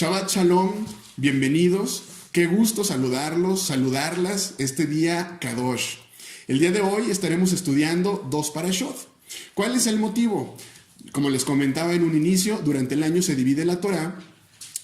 Shabbat Shalom, bienvenidos. Qué gusto saludarlas este día Kadosh. El día de hoy estaremos estudiando 2 parashot. ¿Cuál es el motivo? Como les comentaba en un inicio, durante el año se divide la Torá,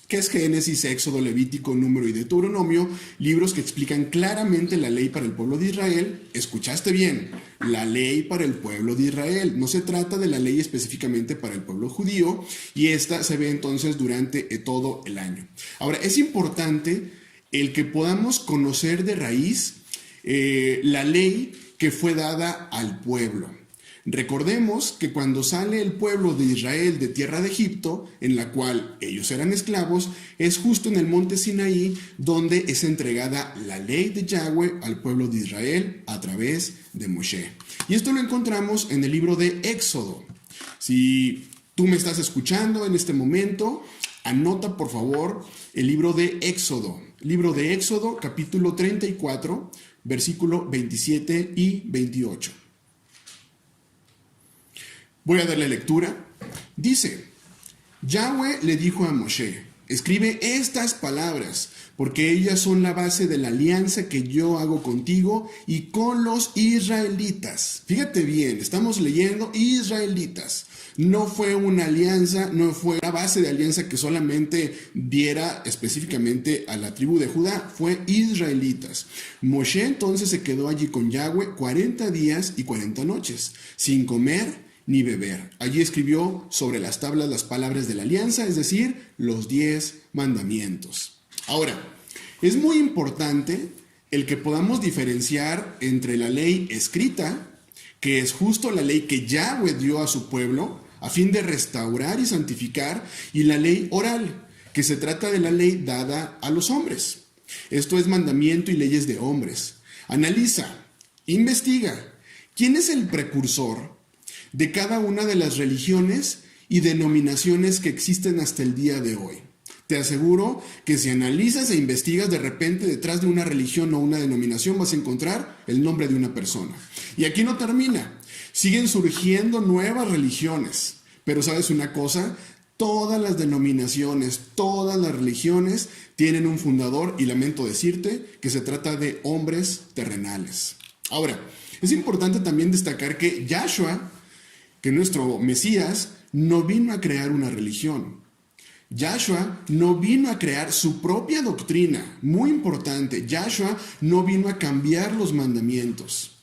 que es Génesis, Éxodo, Levítico, Número y Deuteronomio, libros que explican claramente la ley para el pueblo de Israel. Escuchaste bien, la ley para el pueblo de Israel. No se trata de la ley específicamente para el pueblo judío, y esta se ve entonces durante todo el año. Ahora, es importante el que podamos conocer de raíz la ley que fue dada al pueblo. Recordemos que cuando sale el pueblo de Israel de tierra de Egipto, en la cual ellos eran esclavos, es justo en el monte Sinaí donde es entregada la ley de Yahweh al pueblo de Israel a través de Moshe. Y esto lo encontramos en el libro de Éxodo. Si tú me estás escuchando en este momento, anota por favor el libro de Éxodo. Libro de Éxodo, capítulo 34, versículo 27 y 28. Voy a darle lectura. Dice: Yahweh le dijo a Moshe: escribe estas palabras, porque ellas son la base de la alianza que yo hago contigo y con los israelitas. Fíjate bien, estamos leyendo israelitas. No fue una alianza, no fue una base de alianza que solamente diera específicamente a la tribu de Judá, fue israelitas. Moshe entonces se quedó allí con Yahweh 40 días y 40 noches, sin comer ni beber. Allí escribió sobre las tablas las palabras de la alianza, es decir, los 10 mandamientos. Ahora, es muy importante el que podamos diferenciar entre la ley escrita, que es justo la ley que Yahweh dio a su pueblo a fin de restaurar y santificar, y la ley oral, que se trata de la ley dada a los hombres. Esto es mandamiento y leyes de hombres. Analiza, investiga, ¿quién es el precursor de cada una de las religiones y denominaciones que existen hasta el día de hoy? Te aseguro que si analizas e investigas, de repente detrás de una religión o una denominación vas a encontrar el nombre de una persona. Y aquí no termina. Siguen surgiendo nuevas religiones. Pero ¿sabes una cosa? Todas las denominaciones, todas las religiones tienen un fundador, y lamento decirte que se trata de hombres terrenales. Ahora, es importante también destacar que Yahshua, que nuestro Mesías, no vino a crear una religión. Yahshua no vino a crear su propia doctrina. Muy importante, Yahshua no vino a cambiar los mandamientos.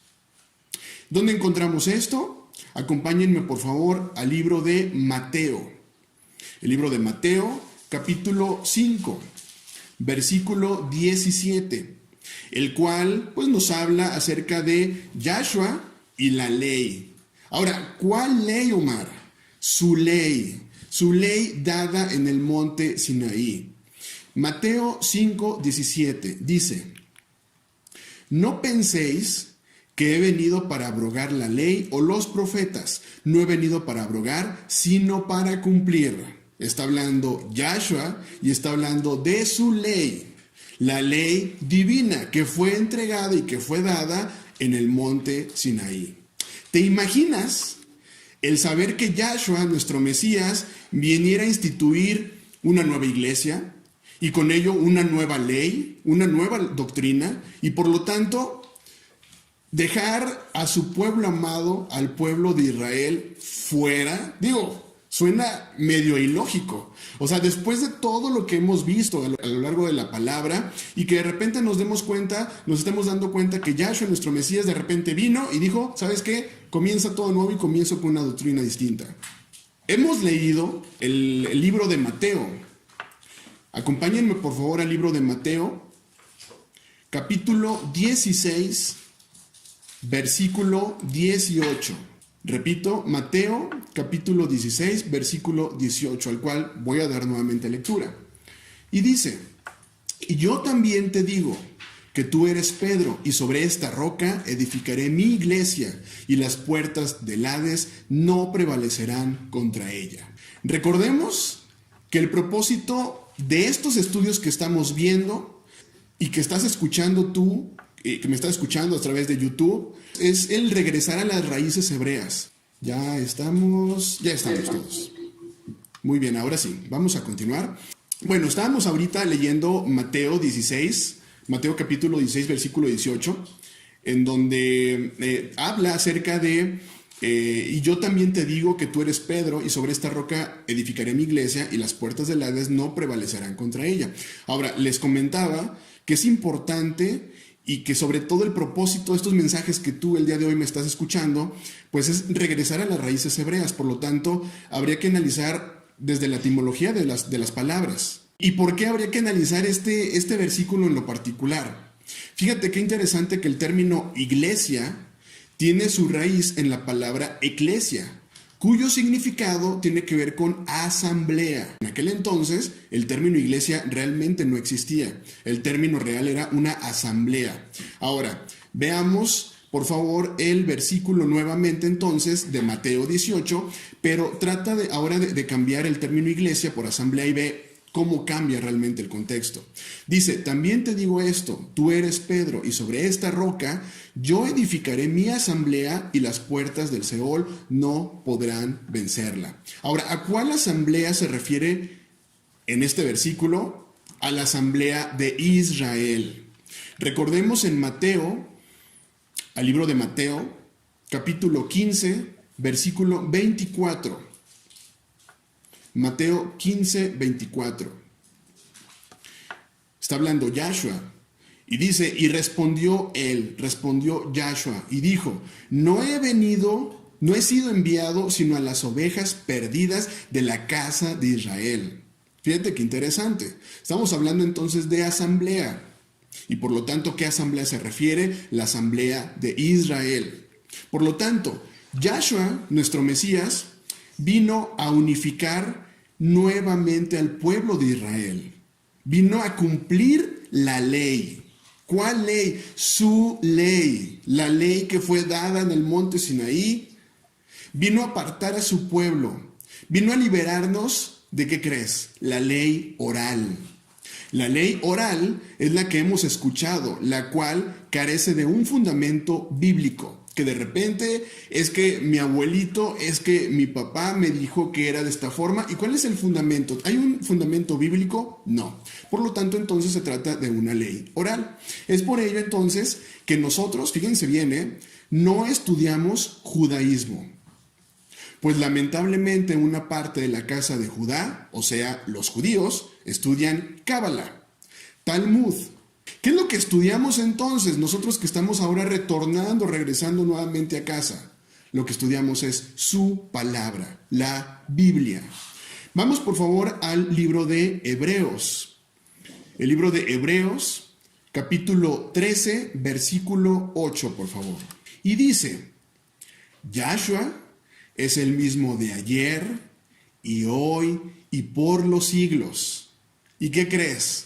¿Dónde encontramos esto? Acompáñenme por favor al libro de Mateo. El libro de Mateo, capítulo 5, versículo 17, el cual pues nos habla acerca de Yahshua y la ley. Ahora, ¿cuál ley, Omar? Su ley dada en el monte Sinaí. Mateo 5:17 dice: no penséis que he venido para abrogar la ley o los profetas. No he venido para abrogar, sino para cumplir. Está hablando Yahshua y está hablando de su ley. La ley divina que fue entregada y que fue dada en el monte Sinaí. ¿Te imaginas el saber que Yahshua, nuestro Mesías, viniera a instituir una nueva iglesia y con ello una nueva ley, una nueva doctrina, y por lo tanto dejar a su pueblo amado, al pueblo de Israel, fuera? Suena medio ilógico. O sea, después de todo lo que hemos visto a lo largo de la palabra, y que de repente nos estemos dando cuenta que Yahshua, nuestro Mesías, de repente vino y dijo: ¿sabes qué? Comienza todo nuevo y comienzo con una doctrina distinta. Hemos leído el libro de Mateo. Acompáñenme por favor al libro de Mateo, capítulo 16, versículo 18. Repito, Mateo capítulo 16, versículo 18, al cual voy a dar nuevamente lectura. Y dice: y yo también te digo que tú eres Pedro, y sobre esta roca edificaré mi iglesia, y las puertas del Hades no prevalecerán contra ella. Recordemos que el propósito de estos estudios que estamos viendo y que estás escuchando tú, que me estás escuchando a través de YouTube, es el regresar a las raíces hebreas. Ya estamos todos. Muy bien, ahora sí, vamos a continuar. Bueno, estábamos ahorita leyendo Mateo 16, Mateo capítulo 16, versículo 18, en donde habla acerca de, y yo también te digo que tú eres Pedro, y sobre esta roca edificaré mi iglesia, y las puertas del Hades no prevalecerán contra ella. Ahora, les comentaba que es importante y que sobre todo el propósito de estos mensajes que tú el día de hoy me estás escuchando, pues es regresar a las raíces hebreas. Por lo tanto, habría que analizar desde la etimología de las palabras. ¿Y por qué habría que analizar este versículo en lo particular? Fíjate qué interesante que el término iglesia tiene su raíz en la palabra eclesia, cuyo significado tiene que ver con asamblea. En aquel entonces, el término iglesia realmente no existía. El término real era una asamblea. Ahora, veamos, por favor, el versículo nuevamente entonces de Mateo 18, pero trata ahora de cambiar el término iglesia por asamblea y ve cómo cambia realmente el contexto. Dice, también te digo esto, tú eres Pedro, y sobre esta roca yo edificaré mi asamblea y las puertas del Seol no podrán vencerla. Ahora, ¿a cuál asamblea se refiere en este versículo? A la asamblea de Israel. Recordemos en Mateo, al libro de Mateo, capítulo 15, versículo 24. Mateo 15, 24. Está hablando Yahshua y dice, y respondió Yahshua y dijo, no he sido enviado sino a las ovejas perdidas de la casa de Israel. Fíjate qué interesante. Estamos hablando entonces de asamblea. Y por lo tanto, ¿qué asamblea se refiere? La asamblea de Israel. Por lo tanto, Yahshua, nuestro Mesías, vino a unificar nuevamente al pueblo de Israel. Vino a cumplir la ley. ¿Cuál ley? Su ley. La ley que fue dada en el monte Sinaí. Vino a apartar a su pueblo. Vino a liberarnos de, ¿qué crees? La ley oral. La ley oral es la que hemos escuchado, la cual carece de un fundamento bíblico. Que de repente es que mi abuelito, es que mi papá me dijo que era de esta forma. ¿Y cuál es el fundamento? ¿Hay un fundamento bíblico? No. Por lo tanto, entonces se trata de una ley oral. Es por ello entonces que nosotros, fíjense bien, no estudiamos judaísmo. Pues lamentablemente una parte de la casa de Judá, o sea, los judíos, estudian Cábala, Talmud. ¿Qué es lo que estudiamos entonces? Nosotros que estamos ahora regresando nuevamente a casa. Lo que estudiamos es su palabra, la Biblia. Vamos por favor al libro de Hebreos. El libro de Hebreos, capítulo 13, versículo 8, por favor. Y dice, Yahshua es el mismo de ayer y hoy y por los siglos. ¿Y qué crees?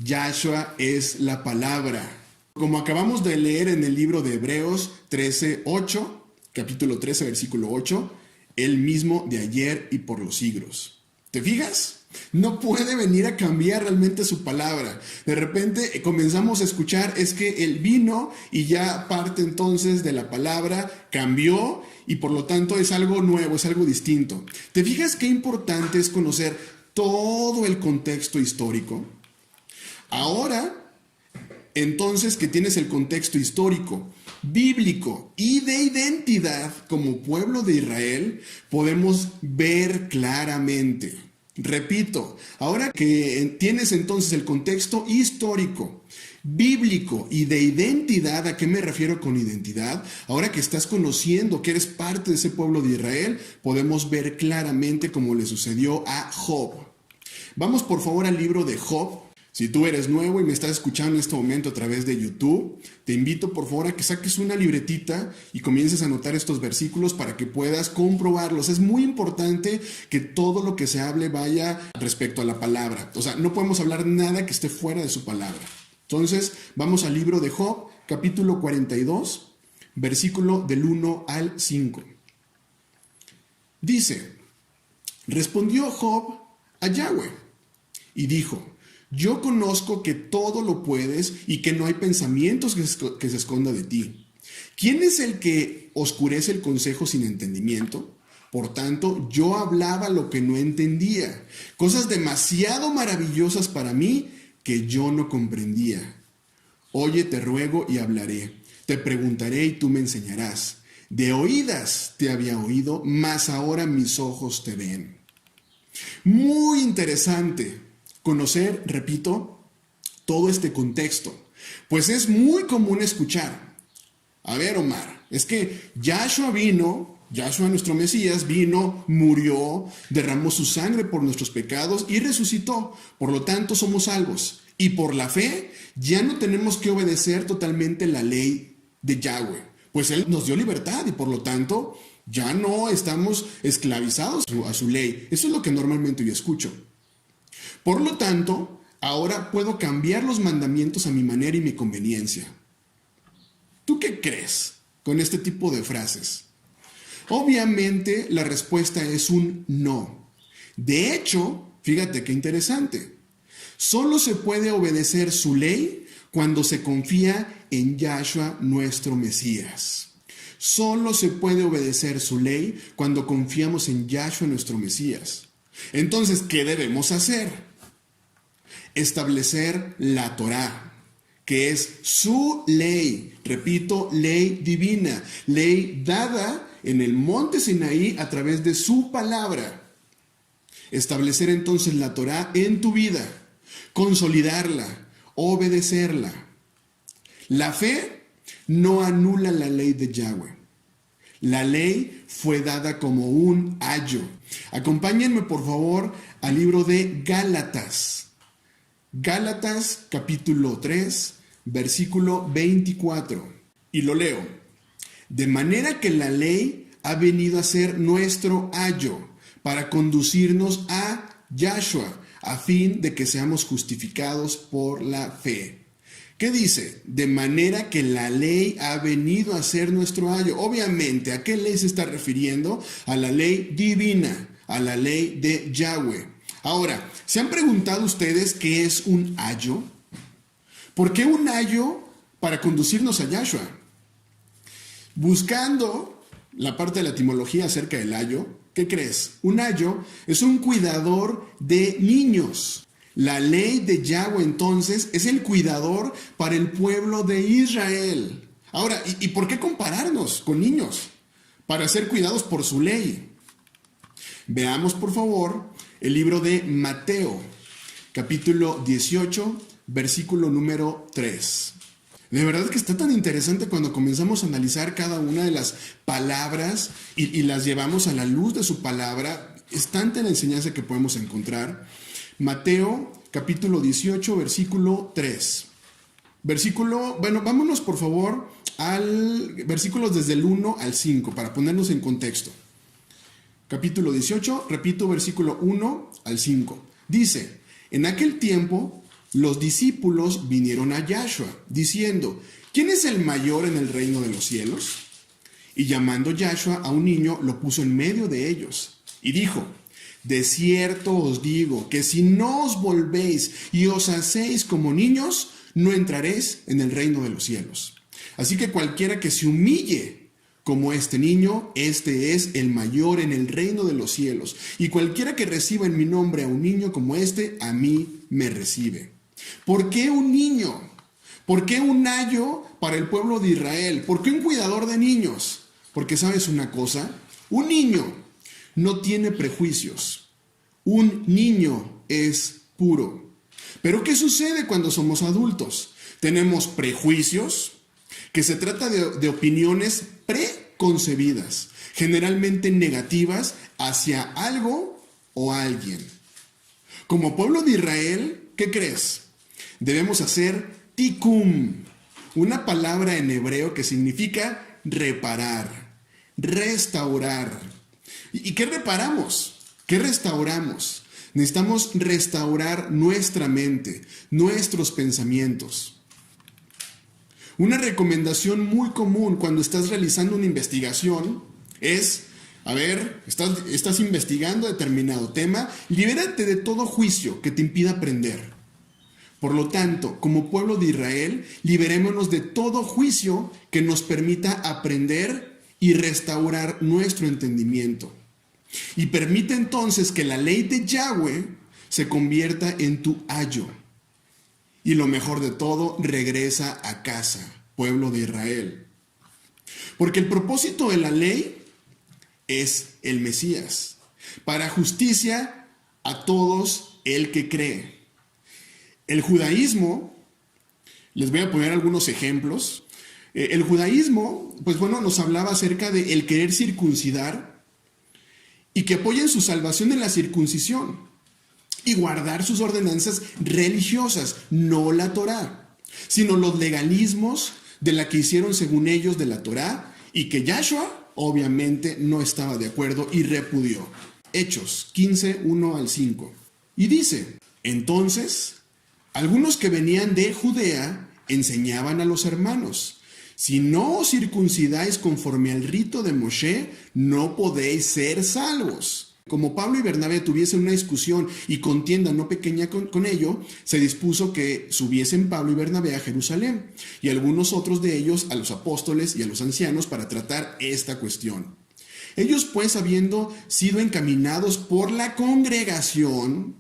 Yahshua es la palabra. Como acabamos de leer en el libro de Hebreos 13, 8, capítulo 13, versículo 8, el mismo de ayer y por los siglos. ¿Te fijas? No puede venir a cambiar realmente su palabra. De repente comenzamos a escuchar, es que él vino y ya parte entonces de la palabra, cambió y por lo tanto es algo nuevo, es algo distinto. ¿Te fijas qué importante es conocer todo el contexto histórico? Ahora, entonces que tienes el contexto histórico, bíblico y de identidad como pueblo de Israel, podemos ver claramente. Repito, ahora que tienes entonces el contexto histórico, bíblico y de identidad, ¿a qué me refiero con identidad? Ahora que estás conociendo que eres parte de ese pueblo de Israel, podemos ver claramente cómo le sucedió a Job. Vamos por favor al libro de Job. Si tú eres nuevo y me estás escuchando en este momento a través de YouTube, te invito por favor a que saques una libretita y comiences a anotar estos versículos para que puedas comprobarlos. Es muy importante que todo lo que se hable vaya respecto a la palabra. O sea, no podemos hablar nada que esté fuera de su palabra. Entonces, vamos al libro de Job, capítulo 42, versículo del 1 al 5. Dice, respondió Job a Yahweh y dijo, yo conozco que todo lo puedes y que no hay pensamientos que se esconda de ti. ¿Quién es el que oscurece el consejo sin entendimiento? Por tanto, yo hablaba lo que no entendía, cosas demasiado maravillosas para mí que yo no comprendía. Oye, te ruego y hablaré, te preguntaré y tú me enseñarás. De oídas te había oído, mas ahora mis ojos te ven. Muy interesante conocer, repito, todo este contexto, pues es muy común escuchar: a ver, Omar, es que Yahshua nuestro Mesías, vino, murió, derramó su sangre por nuestros pecados y resucitó. Por lo tanto, somos salvos. Y por la fe, ya no tenemos que obedecer totalmente la ley de Yahweh, pues Él nos dio libertad y por lo tanto, ya no estamos esclavizados a su ley. Eso es lo que normalmente yo escucho. Por lo tanto, ahora puedo cambiar los mandamientos a mi manera y mi conveniencia. ¿Tú qué crees con este tipo de frases? Obviamente la respuesta es un no. De hecho, fíjate qué interesante. Solo se puede obedecer su ley cuando se confía en Yahshua nuestro Mesías. Solo se puede obedecer su ley cuando confiamos en Yahshua nuestro Mesías. Entonces, ¿qué debemos hacer? Establecer la Torá, que es su ley. Repito, ley divina, ley dada en el monte Sinaí a través de su palabra. Establecer entonces la Torá en tu vida, consolidarla, obedecerla. La fe no anula la ley de Yahweh. La ley fue dada como un ayo. Acompáñenme por favor al libro de Gálatas. Gálatas capítulo 3, versículo 24. Y lo leo. De manera que la ley ha venido a ser nuestro ayo para conducirnos a Yahshua, a fin de que seamos justificados por la fe. ¿Qué dice? De manera que la ley ha venido a ser nuestro ayo. Obviamente, ¿a qué ley se está refiriendo? A la ley divina, a la ley de Yahweh. Ahora, ¿se han preguntado ustedes qué es un ayo? ¿Por qué un ayo para conducirnos a Yahshua? Buscando la parte de la etimología acerca del ayo, ¿qué crees? Un ayo es un cuidador de niños. La ley de Yahweh entonces es el cuidador para el pueblo de Israel. Ahora, ¿y por qué compararnos con niños? Para ser cuidados por su ley. Veamos por favor el libro de Mateo, capítulo 18, versículo número 3. De verdad que está tan interesante cuando comenzamos a analizar cada una de las palabras y las llevamos a la luz de su palabra. Es tanta la enseñanza que podemos encontrar. Mateo capítulo 18, versículo 3. Vámonos por favor al versículos desde el 1 al 5 para ponernos en contexto. Capítulo 18, repito, versículo 1 al 5. Dice, en aquel tiempo los discípulos vinieron a Yahshua, diciendo, ¿quién es el mayor en el reino de los cielos? Y llamando Yahshua a un niño, lo puso en medio de ellos, y dijo, de cierto os digo, que si no os volvéis y os hacéis como niños, no entraréis en el reino de los cielos. Así que cualquiera que se humille como este niño, este es el mayor en el reino de los cielos. Y cualquiera que reciba en mi nombre a un niño como este, a mí me recibe. ¿Por qué un niño? ¿Por qué un ayo para el pueblo de Israel? ¿Por qué un cuidador de niños? Porque ¿sabes una cosa? Un niño no tiene prejuicios. Un niño es puro. Pero ¿qué sucede cuando somos adultos? Tenemos prejuicios, que se trata de opiniones preconcebidas, generalmente negativas hacia algo o alguien. Como pueblo de Israel, ¿qué crees? Debemos hacer tikkun, una palabra en hebreo que significa reparar, restaurar. ¿Y qué reparamos? ¿Qué restauramos? Necesitamos restaurar nuestra mente, nuestros pensamientos. Una recomendación muy común cuando estás realizando una investigación es, estás investigando determinado tema, libérate de todo juicio que te impida aprender. Por lo tanto, como pueblo de Israel, liberémonos de todo juicio que nos permita aprender y restaurar nuestro entendimiento. Y permite entonces que la ley de Yahweh se convierta en tu ayo. Y lo mejor de todo, regresa a casa, pueblo de Israel. Porque el propósito de la ley es el Mesías, para justicia a todos el que cree. El judaísmo, les voy a poner algunos ejemplos. El judaísmo, pues bueno, nos hablaba acerca de el querer circuncidar y que apoyen su salvación en la circuncisión y guardar sus ordenanzas religiosas, no la Torá, sino los legalismos de la que hicieron según ellos de la Torá y que Yahshua obviamente no estaba de acuerdo y repudió. Hechos 15, 1 al 5. Y dice, entonces, algunos que venían de Judea enseñaban a los hermanos, si no os circuncidáis conforme al rito de Moshe, no podéis ser salvos. Como Pablo y Bernabé tuviesen una discusión y contienda no pequeña con ello, se dispuso que subiesen Pablo y Bernabé a Jerusalén y algunos otros de ellos a los apóstoles y a los ancianos para tratar esta cuestión. Ellos pues, habiendo sido encaminados por la congregación,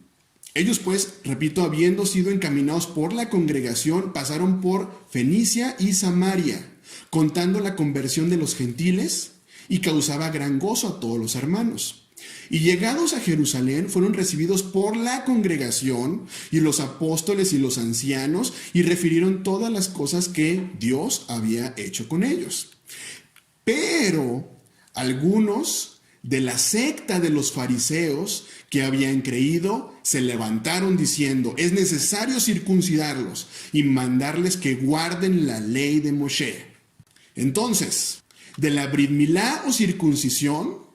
pasaron por Fenicia y Samaria, contando la conversión de los gentiles, y causaba gran gozo a todos los hermanos. Y llegados a Jerusalén, fueron recibidos por la congregación y los apóstoles y los ancianos, y refirieron todas las cosas que Dios había hecho con ellos. Pero algunos de la secta de los fariseos que habían creído se levantaron diciendo, es necesario circuncidarlos y mandarles que guarden la ley de Moshe. Entonces, de la Brit Milá o circuncisión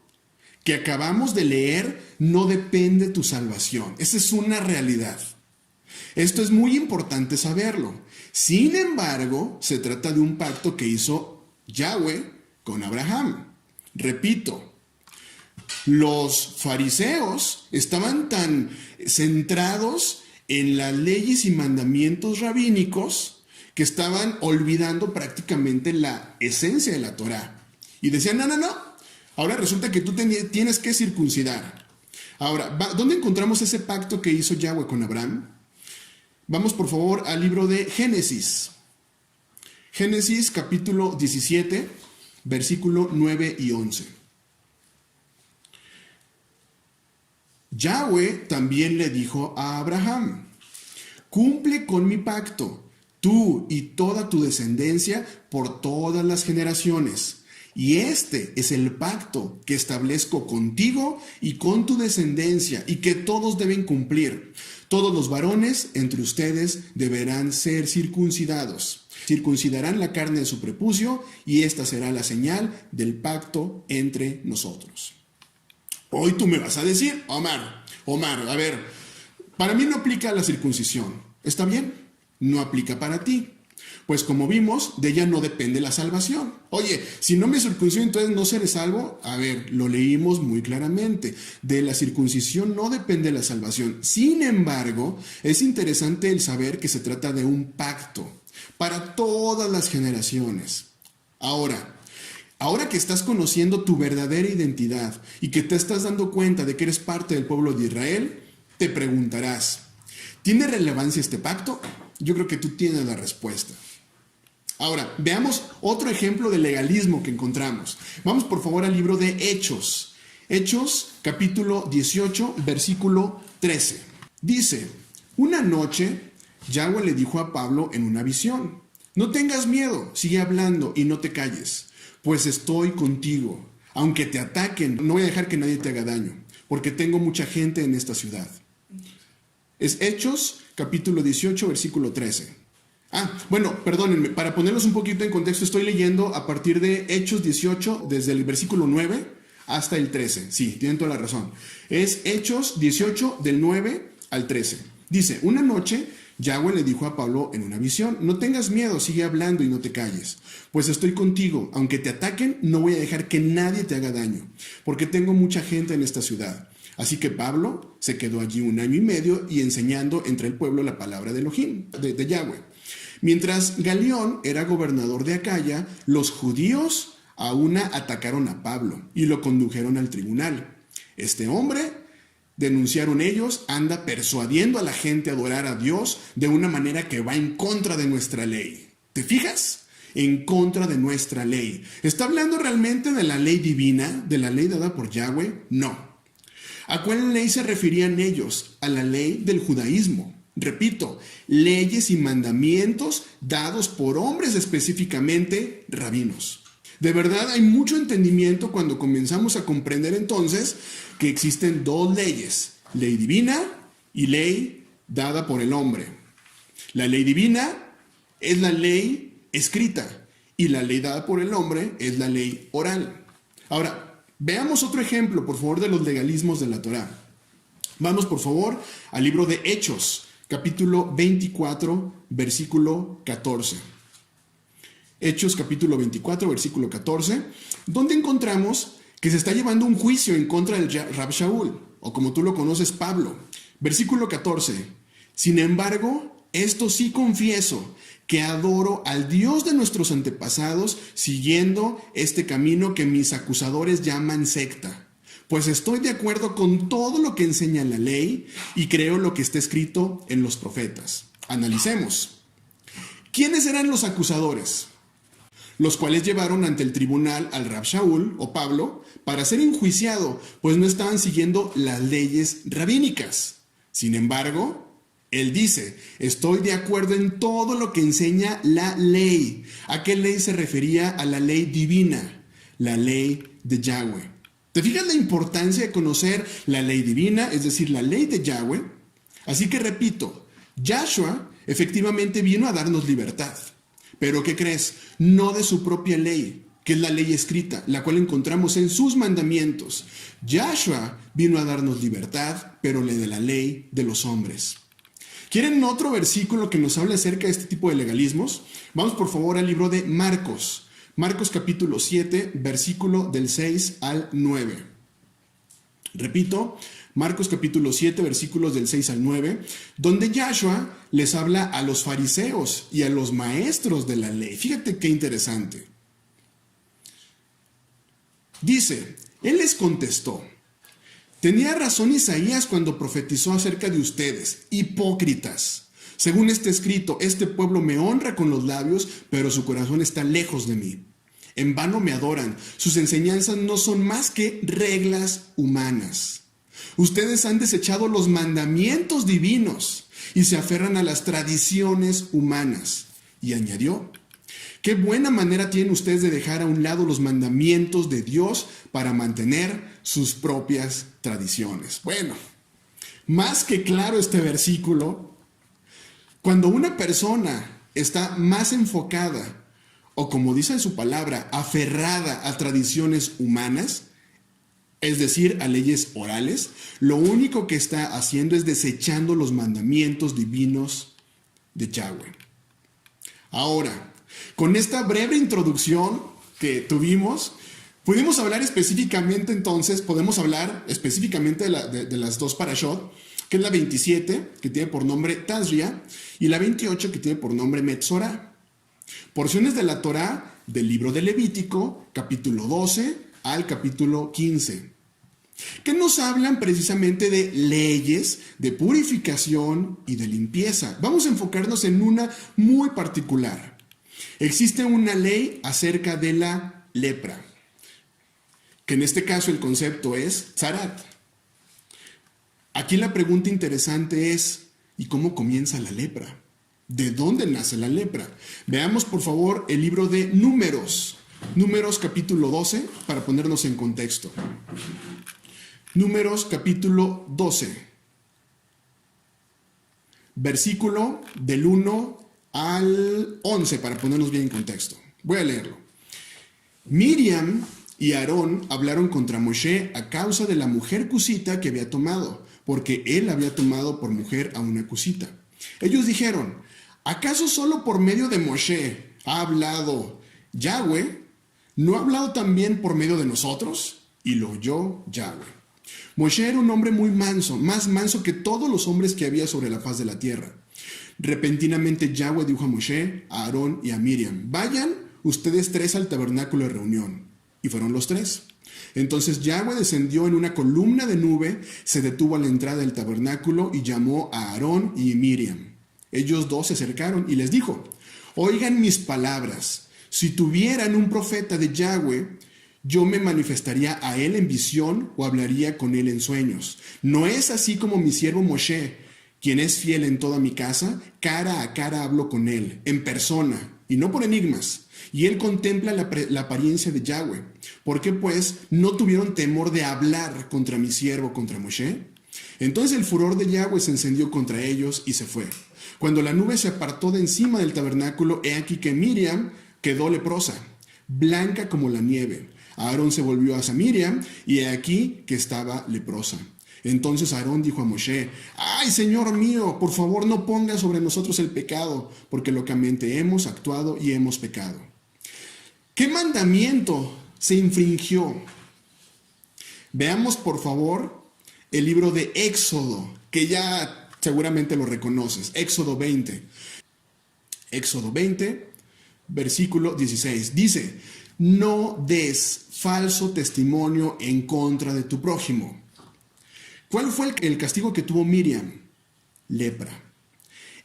que acabamos de leer, no depende tu salvación. Esa es una realidad. Esto es muy importante saberlo. Sin embargo, se trata de un pacto que hizo Yahweh con Abraham. Repito, los fariseos estaban tan centrados en las leyes y mandamientos rabínicos que estaban olvidando prácticamente la esencia de la Torá. Y decían, no. Ahora resulta que tú tienes que circuncidar. Ahora, ¿dónde encontramos ese pacto que hizo Yahweh con Abraham? Vamos por favor al libro de Génesis. Génesis capítulo 17, versículo 9 y 11. Yahweh también le dijo a Abraham, cumple con mi pacto, tú y toda tu descendencia por todas las generaciones. Y este es el pacto que establezco contigo y con tu descendencia y que todos deben cumplir. Todos los varones entre ustedes deberán ser circuncidados. Circuncidarán la carne de su prepucio y esta será la señal del pacto entre nosotros. Hoy tú me vas a decir, Omar, a ver, para mí no aplica la circuncisión. ¿Está bien? No aplica para ti. Pues como vimos, de ella no depende la salvación. Oye, si no me circuncido, entonces no seré salvo. A ver, lo leímos muy claramente. De la circuncisión no depende la salvación. Sin embargo, es interesante el saber que se trata de un pacto para todas las generaciones. Ahora que estás conociendo tu verdadera identidad y que te estás dando cuenta de que eres parte del pueblo de Israel, te preguntarás, ¿tiene relevancia este pacto? Yo creo que tú tienes la respuesta. Ahora, veamos otro ejemplo de legalismo que encontramos. Vamos por favor al libro de Hechos. Hechos, capítulo 18, versículo 13. Dice, una noche Yahweh le dijo a Pablo en una visión, no tengas miedo, sigue hablando y no te calles, pues estoy contigo. Aunque te ataquen, no voy a dejar que nadie te haga daño, porque tengo mucha gente en esta ciudad. Es Hechos, capítulo 18, versículo 13. Bueno, perdónenme, para ponerlos un poquito en contexto, estoy leyendo a partir de Hechos 18, desde el versículo 9 hasta el 13. Sí, tienen toda la razón. Es Hechos 18, del 9 al 13. Dice, una noche Yahweh le dijo a Pablo en una visión, no tengas miedo, sigue hablando y no te calles, pues estoy contigo, aunque te ataquen, no voy a dejar que nadie te haga daño, porque tengo mucha gente en esta ciudad. Así que Pablo se quedó allí 1 año y medio y enseñando entre el pueblo la palabra de Elohim, de Yahweh. Mientras Galión era gobernador de Acaya, los judíos a una atacaron a Pablo y lo condujeron al tribunal. Este hombre, denunciaron ellos, anda persuadiendo a la gente a adorar a Dios de una manera que va en contra de nuestra ley. ¿Te fijas? En contra de nuestra ley. ¿Está hablando realmente de la ley divina, de la ley dada por Yahweh? No. ¿A cuál ley se referían ellos? A la ley del judaísmo. Repito, leyes y mandamientos dados por hombres, específicamente rabinos. De verdad hay mucho entendimiento cuando comenzamos a comprender entonces que existen dos leyes, ley divina y ley dada por el hombre. La ley divina es la ley escrita y la ley dada por el hombre es la ley oral. Ahora, veamos otro ejemplo, por favor, de los legalismos de la Torá. Vamos, por favor, al libro de Hechos, capítulo 24, versículo 14. Hechos, capítulo 24, versículo 14, donde encontramos que se está llevando un juicio en contra del Rab Shaul, o como tú lo conoces, Pablo. Versículo 14. Sin embargo, esto sí confieso, que adoro al Dios de nuestros antepasados siguiendo este camino que mis acusadores llaman secta. Pues estoy de acuerdo con todo lo que enseña la ley y creo lo que está escrito en los profetas. Analicemos. ¿Quiénes eran los acusadores? Los cuales llevaron ante el tribunal al Rab Shaul o Pablo para ser enjuiciado, pues no estaban siguiendo las leyes rabínicas. Sin embargo, él dice, estoy de acuerdo en todo lo que enseña la ley. ¿A qué ley se refería? A la ley divina, la ley de Yahweh. ¿Te fijas la importancia de conocer la ley divina, es decir, la ley de Yahweh? Así que repito, Yahshua efectivamente vino a darnos libertad. Pero ¿qué crees? No de su propia ley, que es la ley escrita, la cual encontramos en sus mandamientos. Yahshua vino a darnos libertad, pero de la ley de los hombres. ¿Quieren otro versículo que nos hable acerca de este tipo de legalismos? Vamos por favor al libro de Marcos. Marcos capítulo 7, versículo del 6 al 9. Repito, Marcos capítulo 7, versículos del 6 al 9, donde Yahshua les habla a los fariseos y a los maestros de la ley. Fíjate qué interesante. Dice, él les contestó, tenía razón Isaías cuando profetizó acerca de ustedes, hipócritas. Según está escrito, este pueblo me honra con los labios, pero su corazón está lejos de mí. En vano me adoran, sus enseñanzas no son más que reglas humanas. Ustedes han desechado los mandamientos divinos y se aferran a las tradiciones humanas. Y añadió, qué buena manera tienen ustedes de dejar a un lado los mandamientos de Dios para mantener sus propias tradiciones. Bueno, más que claro este versículo, cuando una persona está más enfocada, o como dice en su palabra, aferrada a tradiciones humanas, es decir, a leyes orales, lo único que está haciendo es desechando los mandamientos divinos de Yahweh. Ahora, con esta breve introducción que tuvimos, pudimos hablar específicamente entonces, podemos hablar específicamente de las dos parashot, que es la 27, que tiene por nombre Tazria, y la 28, que tiene por nombre Metzorah. Porciones de la Torá del libro de Levítico, capítulo 12 al capítulo 15, que nos hablan precisamente de leyes de purificación y de limpieza. Vamos a enfocarnos en una muy particular. Existe una ley acerca de la lepra, que en este caso el concepto es tzarat. Aquí la pregunta interesante es, ¿y cómo comienza la lepra? ¿De dónde nace la lepra? Veamos por favor el libro de Números. Números capítulo 12, para ponernos en contexto. Números capítulo 12, versículo del 1 al 11, para ponernos bien en contexto. Voy a leerlo. Miriam y Aarón hablaron contra Moshe a causa de la mujer cusita que había tomado, porque él había tomado por mujer a una cusita. Ellos dijeron, ¿acaso solo por medio de Moshe ha hablado Yahweh? ¿No ha hablado también por medio de nosotros? Y lo oyó Yahweh. Moshe era un hombre muy manso, más manso que todos los hombres que había sobre la faz de la tierra. Repentinamente Yahweh dijo a Moshe, a Aarón y a Miriam, vayan ustedes tres al tabernáculo de reunión. Y fueron los tres. Entonces Yahweh descendió en una columna de nube, se detuvo a la entrada del tabernáculo y llamó a Aarón y Miriam. Ellos dos se acercaron y les dijo: oigan mis palabras. Si tuvieran un profeta de Yahweh, yo me manifestaría a él en visión o hablaría con él en sueños. ¿No es así como mi siervo Moshe, quien es fiel en toda mi casa? Cara a cara hablo con él, en persona, y no por enigmas. Y él contempla la apariencia de Yahweh. ¿Por qué pues no tuvieron temor de hablar contra mi siervo, contra Moshe? Entonces el furor de Yahweh se encendió contra ellos y se fue. Cuando la nube se apartó de encima del tabernáculo, he aquí que Miriam quedó leprosa, blanca como la nieve. Aarón se volvió hacia Miriam y he aquí que estaba leprosa. Entonces Aarón dijo a Moshe: ¡ay, Señor mío, por favor no ponga sobre nosotros el pecado, porque locamente hemos actuado y hemos pecado! ¿Qué mandamiento se infringió? Veamos por favor el libro de Éxodo, que ya seguramente lo reconoces. Éxodo 20. Éxodo 20, versículo 16. Dice: no des falso testimonio en contra de tu prójimo. ¿Cuál fue el castigo que tuvo Miriam? Lepra.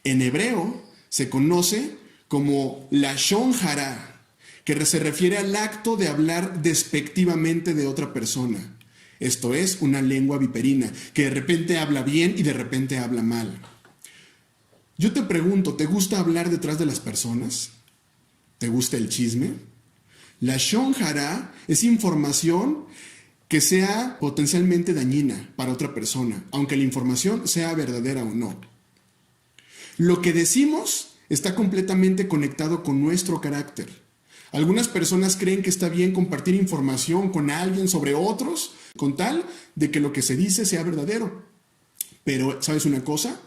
En hebreo se conoce como lashon hara, que se refiere al acto de hablar despectivamente de otra persona. Esto es una lengua viperina, que de repente habla bien y de repente habla mal. Yo te pregunto, ¿te gusta hablar detrás de las personas? ¿Te gusta el chisme? Lashon hara es información que sea potencialmente dañina para otra persona, aunque la información sea verdadera o no. Lo que decimos está completamente conectado con nuestro carácter. Algunas personas creen que está bien compartir información con alguien sobre otros, con tal de que lo que se dice sea verdadero. Pero, ¿sabes una cosa?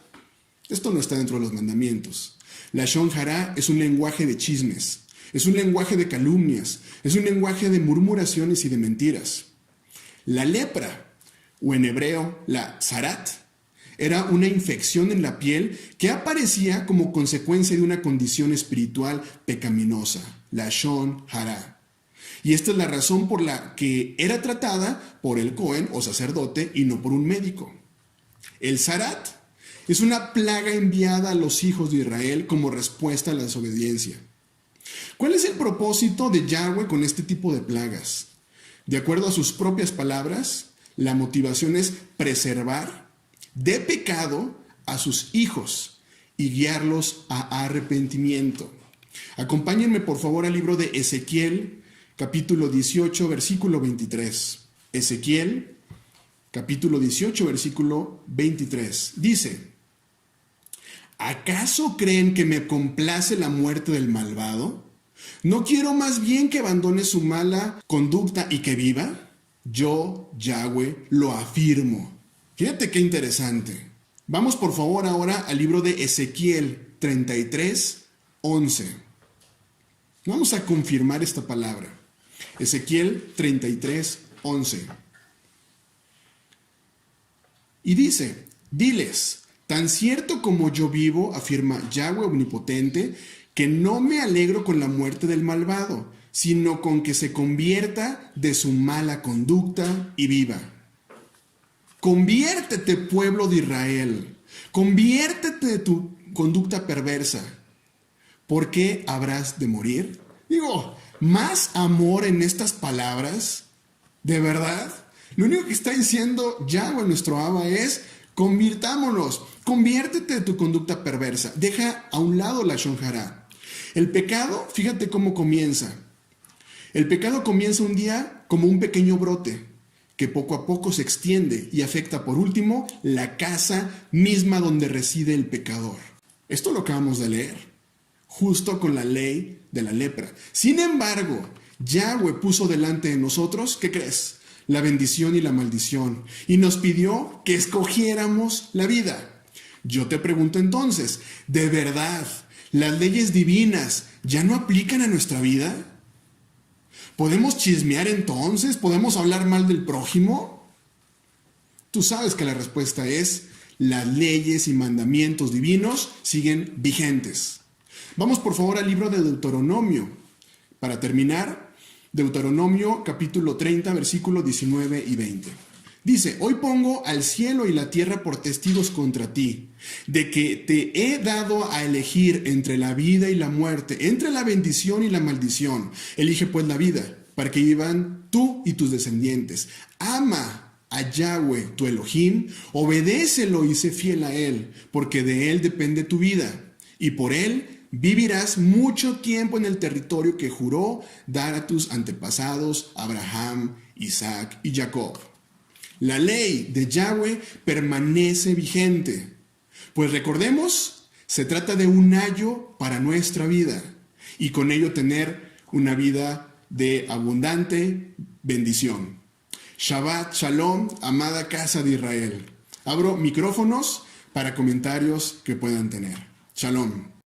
Esto no está dentro de los mandamientos. Lashon hara es un lenguaje de chismes, es un lenguaje de calumnias, es un lenguaje de murmuraciones y de mentiras. La lepra, o en hebreo la zarat, era una infección en la piel que aparecía como consecuencia de una condición espiritual pecaminosa, lashon hara. Y esta es la razón por la que era tratada por el Cohen o sacerdote y no por un médico. El zarat es una plaga enviada a los hijos de Israel como respuesta a la desobediencia. ¿Cuál es el propósito de Yahweh con este tipo de plagas? De acuerdo a sus propias palabras, la motivación es preservar de pecado a sus hijos y guiarlos a arrepentimiento. Acompáñenme por favor al libro de Ezequiel, capítulo 18, versículo 23. Ezequiel, capítulo 18, versículo 23. Dice: ¿acaso creen que me complace la muerte del malvado? ¿No quiero más bien que abandone su mala conducta y que viva? Yo, Yahweh, lo afirmo. Fíjate qué interesante. Vamos por favor ahora al libro de Ezequiel 33, 11. Vamos a confirmar esta palabra. Ezequiel 33, 11. Y dice: diles, tan cierto como yo vivo, afirma Yahweh omnipotente, que no me alegro con la muerte del malvado, sino con que se convierta de su mala conducta y viva. Conviértete, pueblo de Israel, conviértete de tu conducta perversa. ¿Por qué habrás de morir? Digo, más amor en estas palabras, ¿de verdad? Lo único que está diciendo Yahweh, nuestro Abba, es: convirtámonos, conviértete de tu conducta perversa, deja a un lado la lashon hara. El pecado, fíjate cómo comienza. El pecado comienza un día como un pequeño brote que poco a poco se extiende y afecta por último la casa misma donde reside el pecador. Esto lo acabamos de leer, justo con la ley de la lepra. Sin embargo, Yahweh puso delante de nosotros, ¿qué crees?, la bendición y la maldición, y nos pidió que escogiéramos la vida. Yo te pregunto entonces, ¿de verdad las leyes divinas ya no aplican a nuestra vida? ¿Podemos chismear entonces? ¿Podemos hablar mal del prójimo? Tú sabes que la respuesta es: las leyes y mandamientos divinos siguen vigentes. Vamos por favor al libro de Deuteronomio. Para terminar, Deuteronomio capítulo 30, versículos 19 y 20. Dice, hoy pongo al cielo y la tierra por testigos contra ti, de que te he dado a elegir entre la vida y la muerte, entre la bendición y la maldición. Elige pues la vida, para que vivan tú y tus descendientes. Ama a Yahweh, tu Elohim, obedécelo y sé fiel a él, porque de él depende tu vida, y por él vivirás mucho tiempo en el territorio que juró dar a tus antepasados, Abraham, Isaac y Jacob. La ley de Yahweh permanece vigente, pues recordemos, se trata de un ayo para nuestra vida y con ello tener una vida de abundante bendición. Shabbat Shalom, amada casa de Israel. Abro micrófonos para comentarios que puedan tener. Shalom.